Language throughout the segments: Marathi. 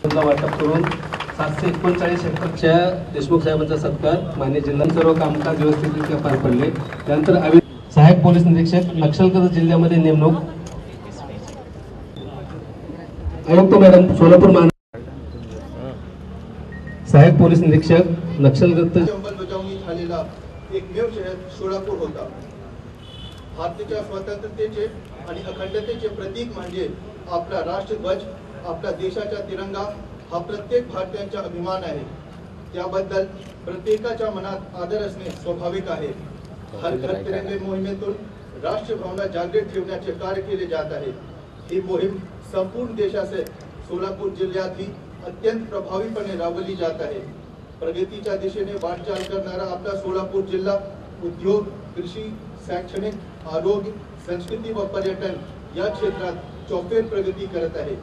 चला वाटप करून 739 हेक्टरच्या देशमुख साहेबांचा सत्कार मान्य जिल्हा सर्व कामकाज व्यवस्थितरित्या पार पडले। त्यानंतर सहाय्यक पोलीस निरीक्षक नक्षलग्रस्त जिल्ह्यामध्ये नेमणूक आयुक्त मॅडम सोलापूर सहाय्यक पोलीस निरीक्षक नक्षलग्रस्त अंमलबजावणी झालेला एकमेव शहर सोलापूर होता। भारताच्या स्वातंत्र्याचे आणि अखंडतेचे प्रतीक म्हणजे आपला राष्ट्रध्वज, आपला देशाचा तिरंगा हा प्रत्येक भारतीयांचा अभिमान आहे। त्याबद्दल प्रत्येकाच्या मनात आदर असणे स्वाभाविक आहे। हर घर तिरंगे मोहिमेतून राष्ट्रभावना जागृत ठेवण्याचे कार्य केले जात आहे। ही मोहीम संपूर्ण देशाचे सोलापूर जिल्ह्यातही अत्यंत प्रभावीपणे राबवली जात आहे। प्रगतीच्या दिशेने वाटचाल करणारा आपला सोलापूर जिल्हा उद्योग, कृषी, शैक्षणिक, आरोग्य, संस्कृती व पर्यटन या क्षेत्रात चौफेर प्रगती करत आहे।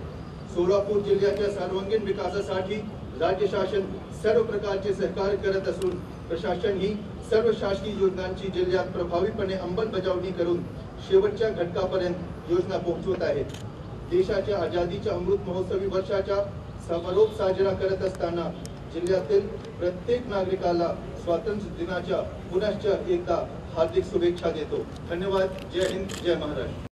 सोलापूर जिल्ह्याच्या सर्वांगीण विकासासाठी राज्य शासन सर्व प्रकारचे सहकार्य करत असून प्रशासन ही सर्व शासकीय योजनांची जिल्ह्यात प्रभावीपणे अंमलबजावणी करून शेवटच्या घटकापर्यंत योजना पोहोचवत आहे। देशाच्या आजादीच्या अमृत महोत्सवी वर्षाचा समारोप साजरा करत असताना जिल्ह्यातील प्रत्येक नागरिकाला स्वातंत्र्य दिनाच्या पुनश्च एकदा हार्दिक शुभेच्छा देतो। धन्यवाद। जय हिंद, जय महाराष्ट्र।